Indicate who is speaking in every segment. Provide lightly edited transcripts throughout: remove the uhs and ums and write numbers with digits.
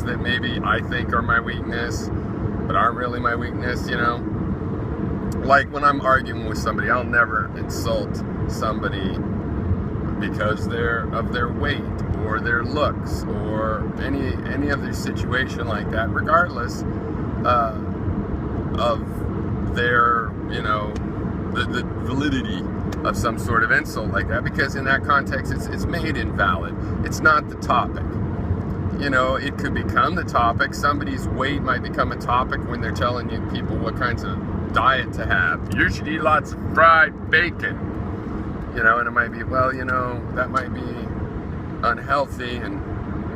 Speaker 1: that maybe I think are my weakness, but aren't really my weakness, you know? Like when I'm arguing with somebody, I'll never insult somebody because of their weight or their looks or any other situation like that, regardless of their, you know, the validity of some sort of insult like that, because in that context it's made invalid. It's not the topic. You know, it could become the topic. Somebody's weight might become a topic when they're telling you people what kinds of diet to have. You should eat lots of fried bacon. You know, and it might be, well, you know, that might be unhealthy. And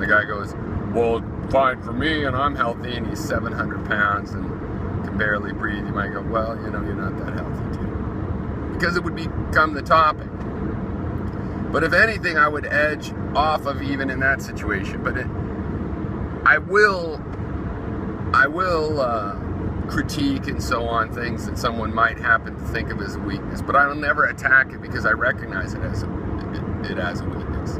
Speaker 1: the guy goes, well, fine for me, and I'm healthy, and he's 700 pounds and can barely breathe. You might go, well, you know, you're not that healthy too. Because it would become the topic. But if anything, I would edge off of even in that situation. But I will critique and so on things that someone might happen to think of as a weakness, but I'll never attack it because I recognize it as a weakness.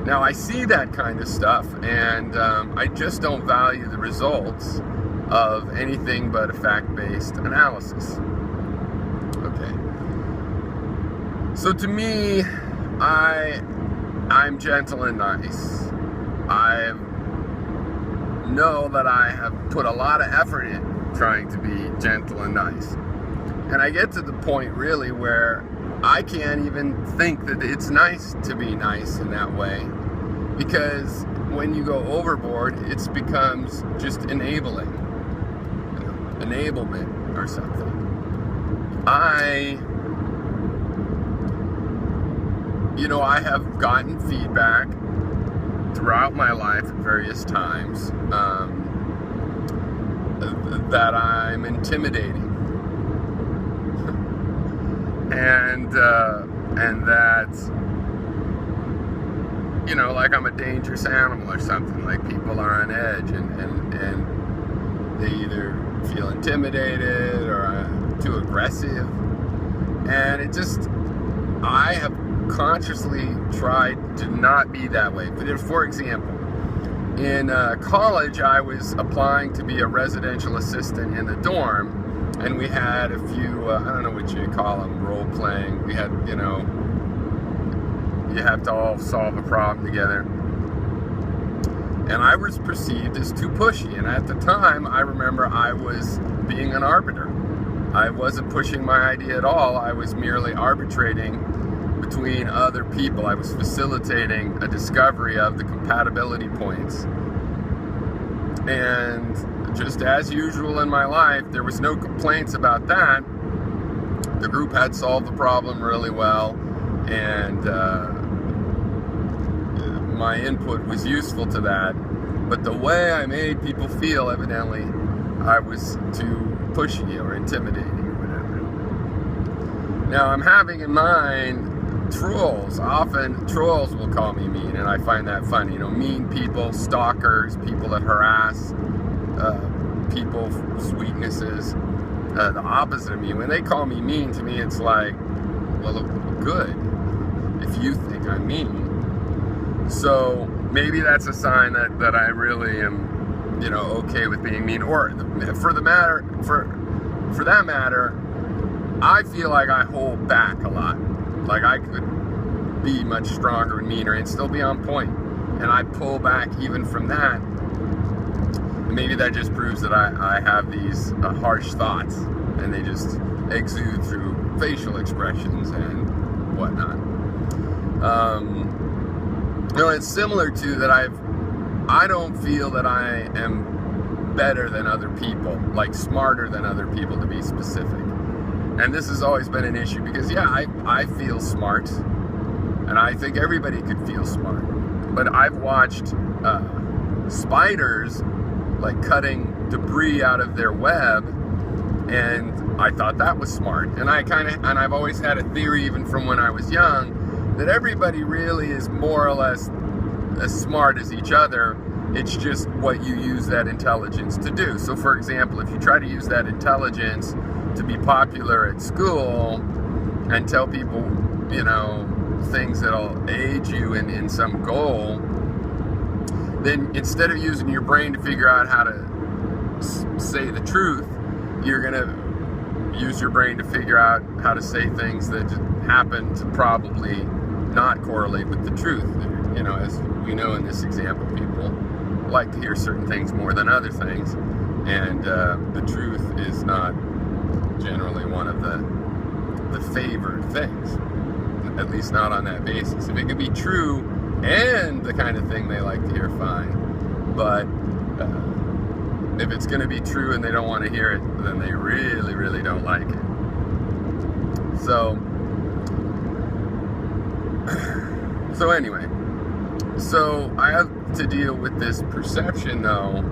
Speaker 1: Now I see that kind of stuff, and I just don't value the results of anything but a fact-based analysis. Okay. So to me, I'm gentle and nice. I know that I have put a lot of effort in trying to be gentle and nice. And I get to the point really where I can't even think that it's nice to be nice in that way, because when you go overboard, it becomes just enabling, enablement or something. I have gotten feedback throughout my life at various times that I'm intimidating, and that, you know, like I'm a dangerous animal or something. Like people are on edge, and they either feel intimidated or too aggressive, and I have consciously tried to not be that way. But for example, in college, I was applying to be a residential assistant in the dorm, and we had a few, I don't know what you call them, role-playing. We had, you know, you have to all solve a problem together. And I was perceived as too pushy, and at the time, I remember I was being an arbiter. I wasn't pushing my idea at all. I was merely arbitrating between other people. I was facilitating a discovery of the compatibility points. And just as usual in my life, there was no complaints about that. The group had solved the problem really well, and my input was useful to that. But the way I made people feel, evidently, I was too pushy or intimidating or whatever. Now, I'm having in mind trolls. Often trolls will call me mean, and I find that funny. You know, mean people, stalkers, people that harass people's weaknesses, the opposite of me. When they call me mean, to me it's like, well, good if you think I'm mean. So maybe that's a sign that I really am, you know, okay with being mean. Or for that matter, I feel like I hold back a lot. Like I could be much stronger and meaner and still be on point. And I pull back even from that. And maybe that just proves that I have these harsh thoughts, and they just exude through facial expressions and whatnot. You know, it's similar to that I don't feel that I am better than other people, like smarter than other people to be specific. And this has always been an issue because, yeah, I feel smart, and I think everybody could feel smart. But I've watched spiders, like, cutting debris out of their web, and I thought that was smart. And I've always had a theory, even from when I was young, that everybody really is more or less as smart as each other. It's just what you use that intelligence to do. So, for example, if you try to use that intelligence to be popular at school and tell people, you know, things that'll aid you in some goal, then instead of using your brain to figure out how to say the truth, you're going to use your brain to figure out how to say things that happen to probably not correlate with the truth. You know, as we know in this example, people like to hear certain things more than other things, and the truth is not generally one of the favored things, at least not on that basis. If it could be true and the kind of thing they like to hear, fine, but if it's going to be true and they don't want to hear it, then they really, really don't like it. So anyway, so I have to deal with this perception, though,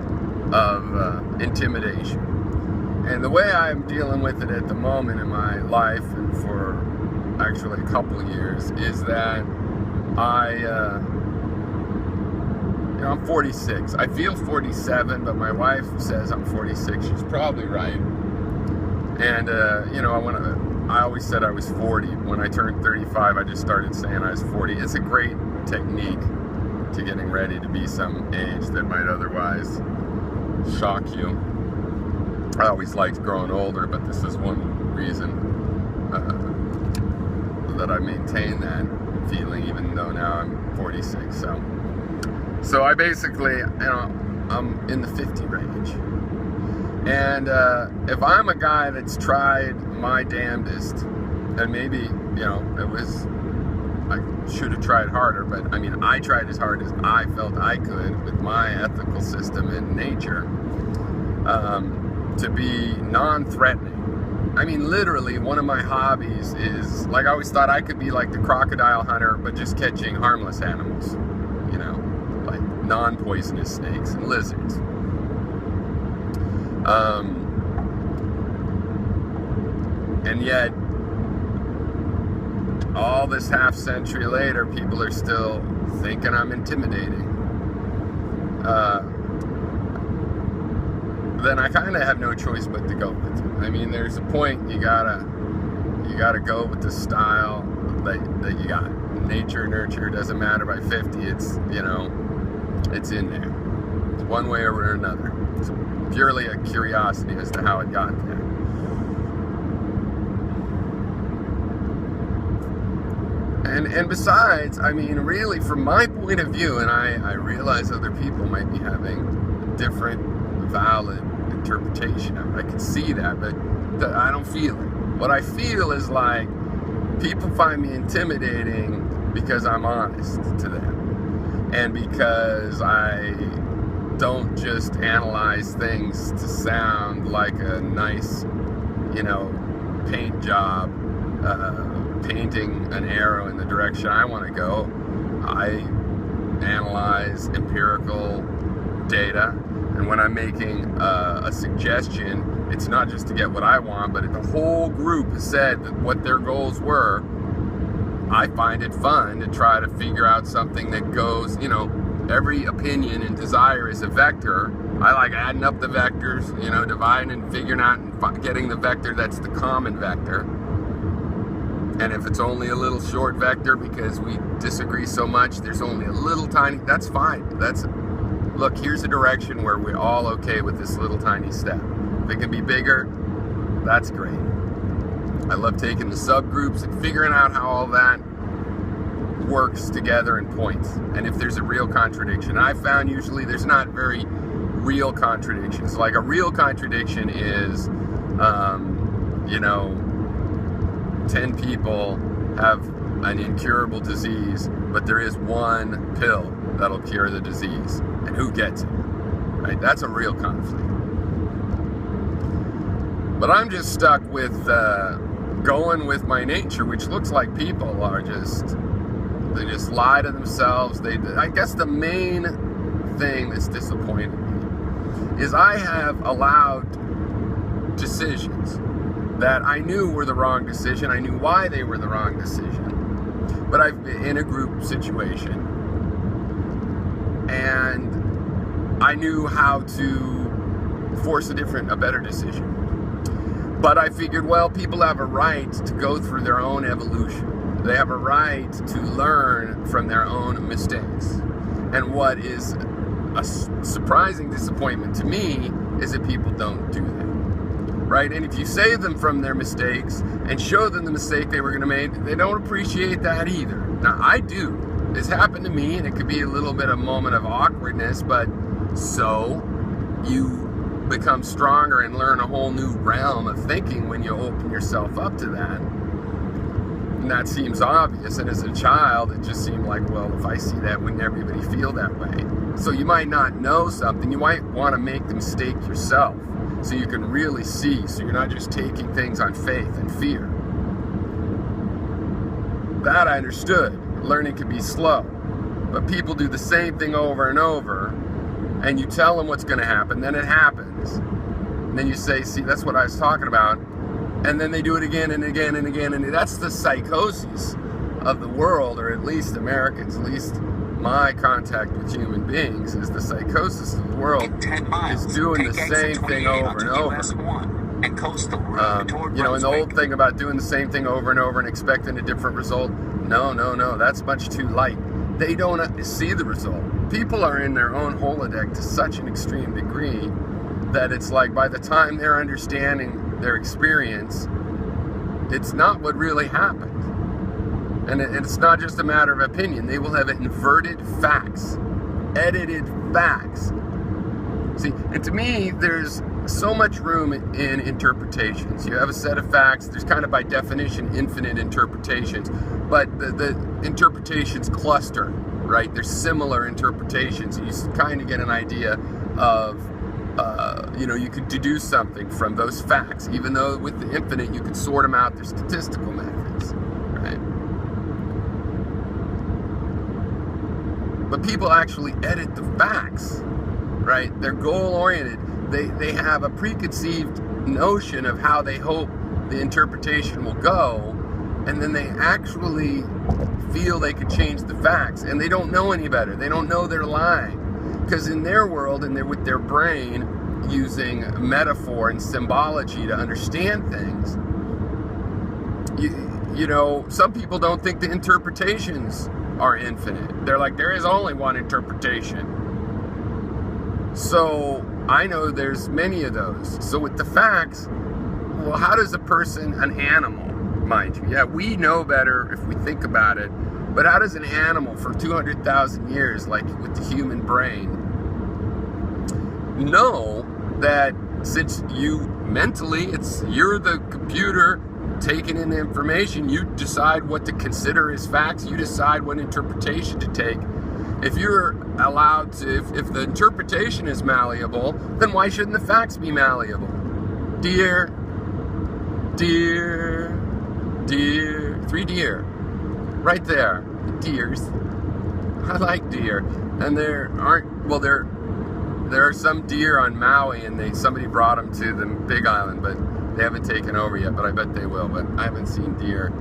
Speaker 1: of intimidation. And the way I'm dealing with it at the moment in my life, and for actually a couple of years, is that I'm 46. I feel 47, but my wife says I'm 46. She's probably right. And, I always said I was 40. When I turned 35, I just started saying I was 40. It's a great technique to getting ready to be some age that might otherwise shock you. I always liked growing older, but this is one reason that I maintain that feeling, even though now I'm 46. So I basically, I'm in the 50 range. And if I'm a guy that's tried my damnedest, and maybe, I should have tried harder, but I tried as hard as I felt I could with my ethical system and nature to be non-threatening. Literally, one of my hobbies is, I always thought I could be like the crocodile hunter, but just catching harmless animals, like non-poisonous snakes and lizards. And yet, all this half century later, people are still thinking I'm intimidating. Then I kind of have no choice but to go with it. There's a point you gotta go with the style that you got. Nature, nurture, doesn't matter. By 50, it's it's in there. It's one way or another. It's purely a curiosity as to how it got there. And besides, really, from my point of view, and I realize other people might be having a different, valid interpretation of it. I can see that, but I don't feel it. What I feel is like people find me intimidating because I'm honest to them, and because I don't just analyze things to sound like a nice, paint job, painting an arrow in the direction I want to go. I analyze empirical data, and when I'm making a suggestion, it's not just to get what I want, but if the whole group has said that what their goals were, I find it fun to try to figure out something that goes, every opinion and desire is a vector. I like adding up the vectors, dividing and figuring out and getting the vector that's the common vector. And if it's only a little short vector because we disagree so much, there's only a little tiny, that's fine. Look, here's a direction where we're all okay with this little tiny step. If it can be bigger, that's great. I love taking the subgroups and figuring out how all that works together in points. And if there's a real contradiction, I found usually there's not very real contradictions. Like a real contradiction is, 10 people have an incurable disease, but there is one pill that'll cure the disease. And who gets it? Right? That's a real conflict. But I'm just stuck with going with my nature, which looks like people are they just lie to themselves. I guess the main thing that's disappointing me is I have allowed decisions that I knew were the wrong decision. I knew why they were the wrong decision. But I've been in a group situation, and I knew how to force a better decision. But I figured, well, people have a right to go through their own evolution. They have a right to learn from their own mistakes. And what is a surprising disappointment to me is that people don't do that, right? And if you save them from their mistakes and show them the mistake they were going to make, they don't appreciate that either. Now, I do. This happened to me, and it could be a little bit of a moment of awkwardness, but so you become stronger and learn a whole new realm of thinking when you open yourself up to that. And that seems obvious, and as a child it just seemed like, well, if I see that, wouldn't everybody feel that way? So you might not know something, you might want to make the mistake yourself so you can really see, so you're not just taking things on faith and fear. That I understood. Learning can be slow, but people do the same thing over and over, and you tell them what's going to happen, then it happens, and then you say, see, that's what I was talking about, and then they do it again and again and again, and that's the psychosis of the world, or at least Americans, at least my contact with human beings, is the psychosis of the world is doing the same thing over and over. You know, and the old thing about doing the same thing over and over and expecting a different result, no, that's much too light. They don't see the result. People are in their own holodeck to such an extreme degree that it's like by the time they're understanding their experience, it's not what really happened. And it's not just a matter of opinion. They will have inverted facts, edited facts. See, and to me, there's so much room in interpretations. You have a set of facts, there's kind of by definition infinite interpretations, but the interpretations cluster, right? There's similar interpretations. You kind of get an idea of, you know, you could deduce something from those facts, even though with the infinite you could sort them out. There's statistical methods, right? But people actually edit the facts, right? They're goal-oriented. They have a preconceived notion of how they hope the interpretation will go, and then they actually feel they could change the facts, and they don't know any better. They don't know they're lying, because in their world and they're with their brain using metaphor and symbology to understand things, you know, some people don't think the interpretations are infinite. They're like, there is only one interpretation. So I know there's many of those. So with the facts, well, how does a person, an animal, mind you, yeah, we know better if we think about it, but how does an animal for 200,000 years, like with the human brain, know that since you mentally, you're the computer taking in the information, you decide what to consider as facts, you decide what interpretation to take. If you're allowed to, if the interpretation is malleable, then why shouldn't the facts be malleable? Deer, 3 deer, right there, deers. I like deer, and there are some deer on Maui, and somebody brought them to the Big Island, but they haven't taken over yet, but I bet they will. But I haven't seen deer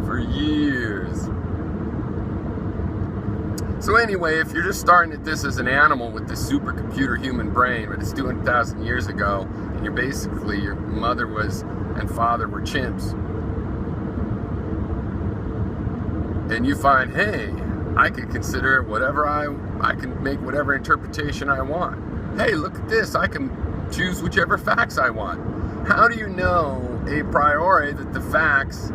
Speaker 1: for years. So anyway, if you're just starting at this as an animal with this supercomputer human brain, but it's 200,000 years ago, and you're basically, your mother and father were chimps, and you find, hey, I can consider whatever I can make whatever interpretation I want. Hey, look at this, I can choose whichever facts I want. How do you know a priori that the facts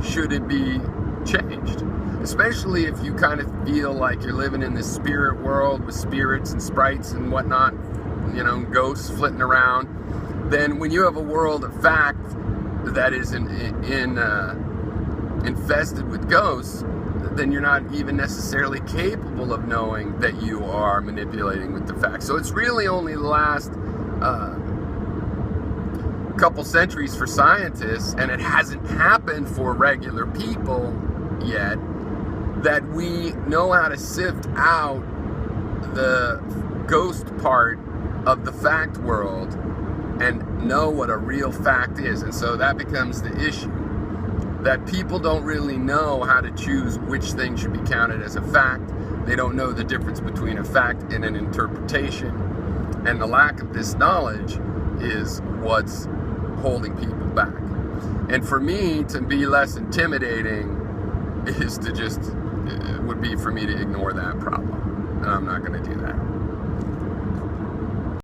Speaker 1: shouldn't be changed? Especially if you kind of feel like you're living in this spirit world with spirits and sprites and whatnot, you know, ghosts flitting around. Then when you have a world of fact that is infested with ghosts, then you're not even necessarily capable of knowing that you are manipulating with the facts. So it's really only the last couple centuries for scientists, and it hasn't happened for regular people yet, that we know how to sift out the ghost part of the fact world and know what a real fact is. And so that becomes the issue, that people don't really know how to choose which thing should be counted as a fact. They don't know the difference between a fact and an interpretation. And the lack of this knowledge is what's holding people back. And for me, to be less intimidating is to just, it would be for me to ignore that problem. And I'm not going to do that.